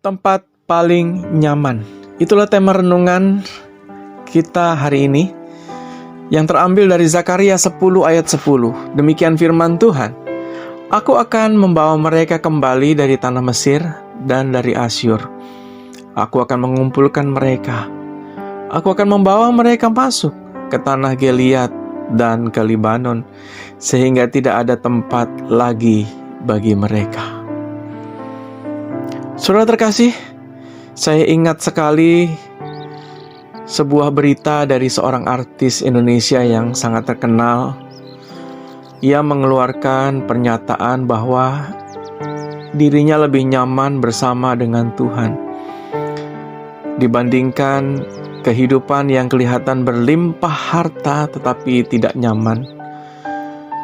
Tempat paling nyaman. Itulah tema renungan kita hari ini yang terambil dari Zakaria 10 ayat 10. Demikian firman Tuhan. Aku akan membawa mereka kembali dari tanah Mesir dan dari Asyur. Aku akan mengumpulkan mereka. Aku akan membawa mereka masuk ke tanah Gilead dan ke Libanon, sehingga tidak ada tempat lagi bagi mereka. Saudara terkasih, saya ingat sekali sebuah berita dari seorang artis Indonesia yang sangat terkenal. Ia mengeluarkan pernyataan bahwa dirinya lebih nyaman bersama dengan Tuhan dibandingkan kehidupan yang kelihatan berlimpah harta tetapi tidak nyaman.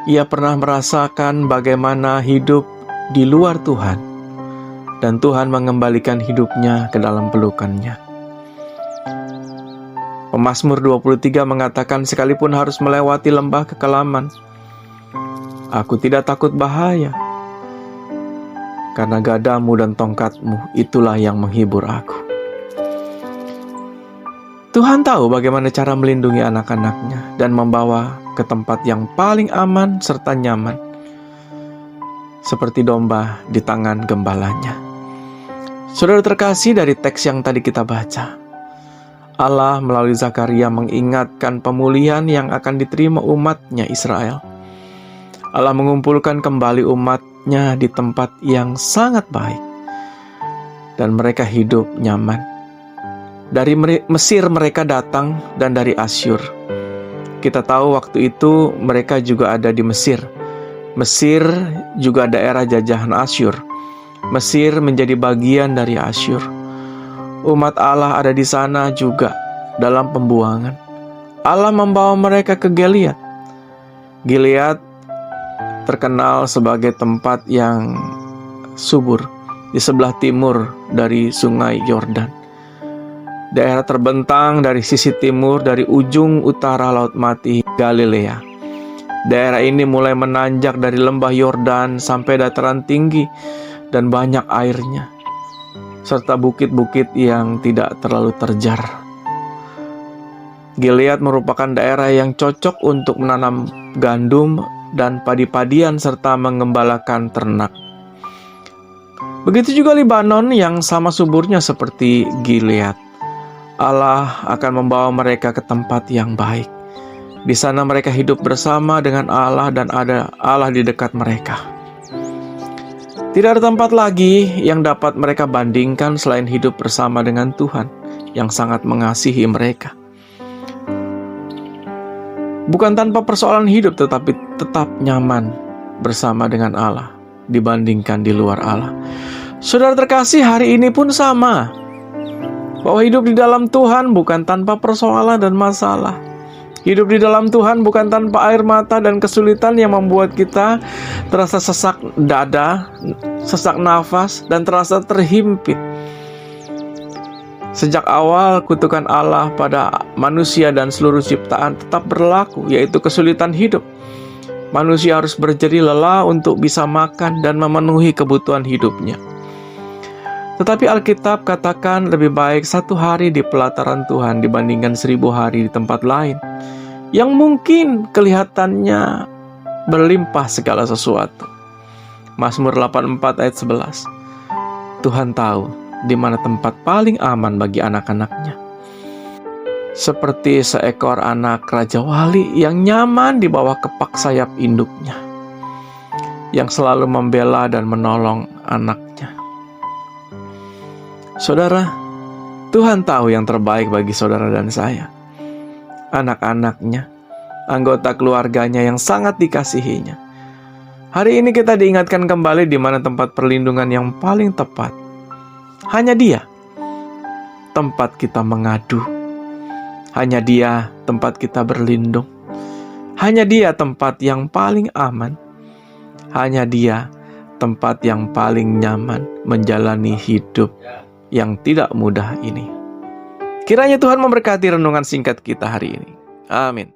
Ia pernah merasakan bagaimana hidup di luar Tuhan, dan Tuhan mengembalikan hidupnya ke dalam pelukannya. Pemazmur 23 mengatakan, sekalipun harus melewati lembah kekelaman, aku tidak takut bahaya, karena gadamu dan tongkatmu itulah yang menghibur aku. Tuhan tahu bagaimana cara melindungi anak-anaknya dan membawa ke tempat yang paling aman serta nyaman, seperti domba di tangan gembalanya. Saudara terkasih, dari teks yang tadi kita baca, Allah melalui Zakaria mengingatkan pemulihan yang akan diterima umatnya Israel. Allah mengumpulkan kembali umatnya di tempat yang sangat baik, dan mereka hidup nyaman. Dari Mesir mereka datang, dan dari Asyur. Kita tahu waktu itu mereka juga ada di Mesir. Mesir juga daerah jajahan Asyur. Mesir menjadi bagian dari Asyur. Umat Allah ada di sana juga dalam pembuangan. Allah membawa mereka ke Gilead. Gilead terkenal sebagai tempat yang subur di sebelah timur dari sungai Yordan. Daerah terbentang dari sisi timur dari ujung utara Laut Mati Galilea. Daerah ini mulai menanjak dari lembah Yordan sampai dataran tinggi dan banyak airnya, serta bukit-bukit yang tidak terlalu terjar. Gilead merupakan daerah yang cocok untuk menanam gandum dan padi-padian serta mengembalakan ternak. Begitu juga Libanon yang sama suburnya seperti Gilead. Allah akan membawa mereka ke tempat yang baik. Di sana mereka hidup bersama dengan Allah dan ada Allah di dekat mereka. Tidak ada tempat lagi yang dapat mereka bandingkan selain hidup bersama dengan Tuhan yang sangat mengasihi mereka. Bukan tanpa persoalan hidup, tetapi tetap nyaman bersama dengan Allah dibandingkan di luar Allah. Saudara terkasih, hari ini pun sama. Bahwa hidup di dalam Tuhan bukan tanpa persoalan dan masalah. Hidup di dalam Tuhan bukan tanpa air mata dan kesulitan yang membuat kita terasa sesak dada, sesak nafas, dan terasa terhimpit. Sejak awal, kutukan Allah pada manusia dan seluruh ciptaan tetap berlaku, yaitu kesulitan hidup. Manusia harus berjerih lelah untuk bisa makan dan memenuhi kebutuhan hidupnya. Tetapi Alkitab katakan lebih baik 1 hari di pelataran Tuhan dibandingkan 1000 hari di tempat lain, yang mungkin kelihatannya berlimpah segala sesuatu. Mazmur 84 ayat 11. Tuhan tahu di mana tempat paling aman bagi anak-anaknya. Seperti seekor anak raja wali yang nyaman di bawah kepak sayap induknya, yang selalu membela dan menolong anaknya. Saudara, Tuhan tahu yang terbaik bagi saudara dan saya. Anak-anaknya, anggota keluarganya yang sangat dikasihinya. Hari ini kita diingatkan kembali di mana tempat perlindungan yang paling tepat. Hanya Dia tempat kita mengadu. Hanya Dia tempat kita berlindung. Hanya Dia tempat yang paling aman. Hanya Dia tempat yang paling nyaman menjalani hidup yang tidak mudah ini. Kiranya Tuhan memberkati renungan singkat kita hari ini. Amin.